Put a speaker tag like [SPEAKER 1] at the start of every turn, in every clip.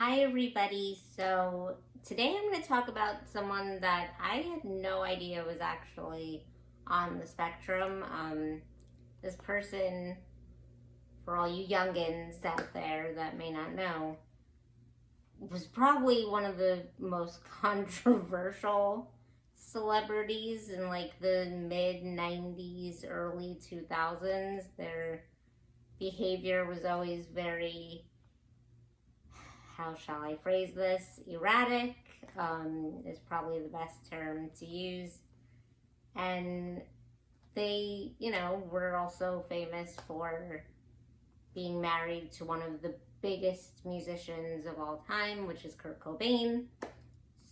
[SPEAKER 1] Hi everybody. So today I'm going to talk about someone that I had no idea was actually on the spectrum. This person, for all you youngins out there that may not know, was probably one of the most controversial celebrities in like the mid 90s, early 2000s. Their behavior was always very, how shall I phrase this? Erratic is probably the best term to use. And they, were also famous for being married to one of the biggest musicians of all time, which is Kurt Cobain,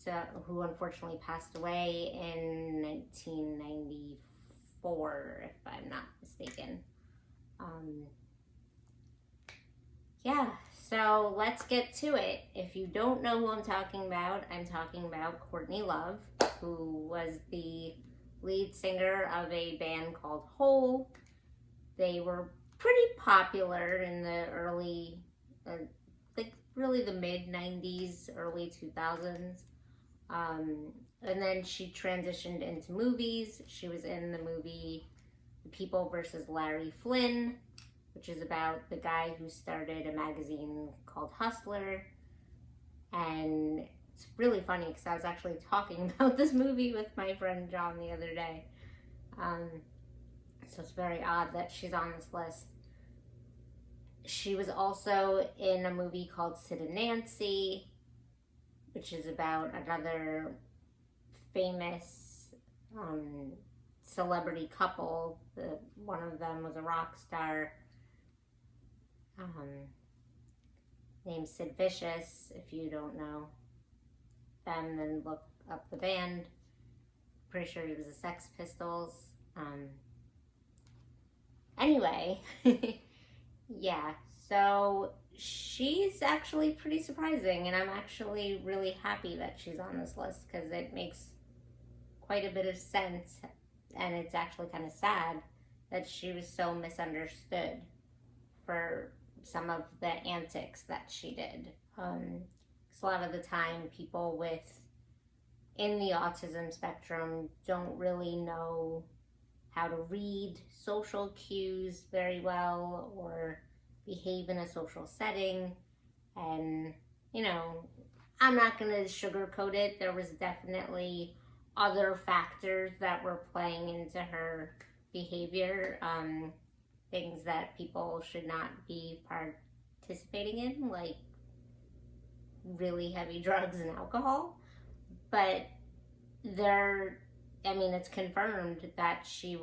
[SPEAKER 1] so who unfortunately passed away in 1994, if I'm not mistaken. Um, Yeah, so let's get to it. If you don't know who I'm talking about Courtney Love, who was the lead singer of a band called Hole. They were pretty popular in the early, like really the mid 90s, early 2000s. And then she transitioned into movies. She was in the movie The People versus Larry Flynn, which is about the guy who started a magazine called Hustler. And it's really funny because I was actually talking about this movie with my friend John the other day. So it's very odd that she's on this list. She was also in a movie called Sid and Nancy, which is about another famous celebrity couple. One of them was a rock star named Sid Vicious. If you don't know them, then look up the band. Pretty sure he was the Sex Pistols. Anyway, yeah, so she's actually pretty surprising, and I'm actually really happy that she's on this list because it makes quite a bit of sense, and it's actually kind of sad that she was so misunderstood for some of the antics that she did. Because a lot of the time, people in the autism spectrum don't really know how to read social cues very well or behave in a social setting. And, I'm not going to sugarcoat it. There was definitely other factors that were playing into her behavior. Things that people should not be participating in, like really heavy drugs and alcohol. But it's confirmed that she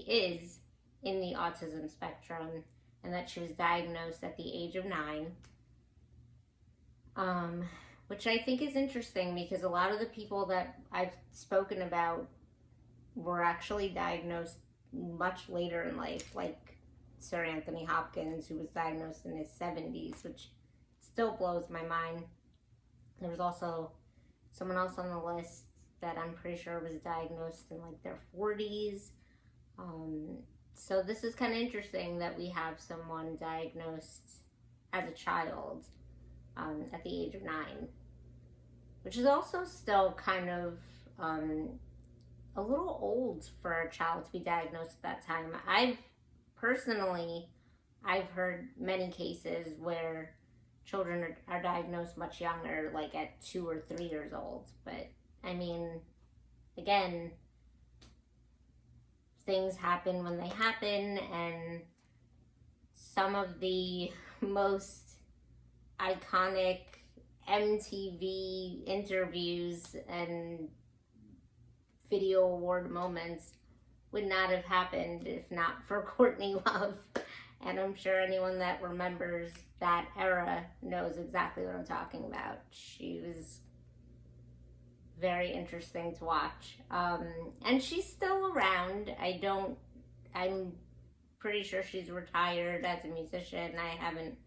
[SPEAKER 1] is in the autism spectrum and that she was diagnosed at the age of 9. Which I think is interesting because a lot of the people that I've spoken about were actually diagnosed much later in life, like Sir Anthony Hopkins, who was diagnosed in his 70s, which still blows my mind. There was also someone else on the list that I'm pretty sure was diagnosed in like their 40s. So this is kind of interesting that we have someone diagnosed as a child at the age of 9, which is also still kind of a little old for a child to be diagnosed at that time. I've heard many cases where children are diagnosed much younger, like at 2 or 3 years old. But again, things happen when they happen, and some of the most iconic MTV interviews and video award moments would not have happened if not for Courtney Love. And I'm sure anyone that remembers that era knows exactly what I'm talking about. She was very interesting to watch. And she's still around. I'm pretty sure she's retired as a musician. I haven't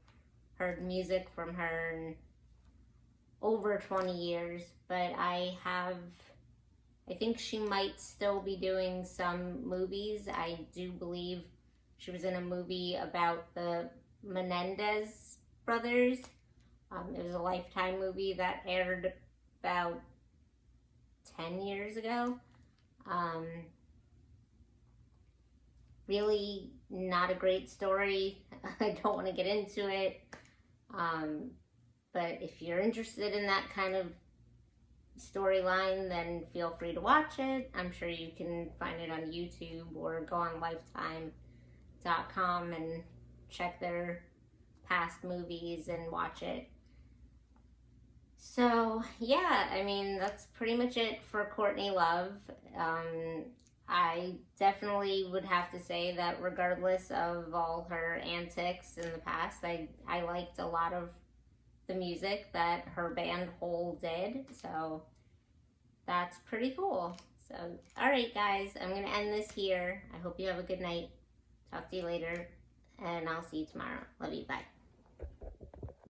[SPEAKER 1] heard music from her in over 20 years, but I think she might still be doing some movies. I do believe she was in a movie about the Menendez brothers, It was a Lifetime movie that aired about 10 years ago. Um, really not a great story. I don't want to get into it. But if you're interested in that kind of storyline, then feel free to watch it. I'm sure you can find it on YouTube or go on lifetime.com and check their past movies and watch it. So, yeah, I mean, that's pretty much it for Courtney Love. I definitely would have to say that regardless of all her antics in the past, I liked a lot of the music that her band Hole did. So that's pretty cool. So, all right, guys, I'm going to end this here. I hope you have a good night. Talk to you later, and I'll see you tomorrow. Love you. Bye.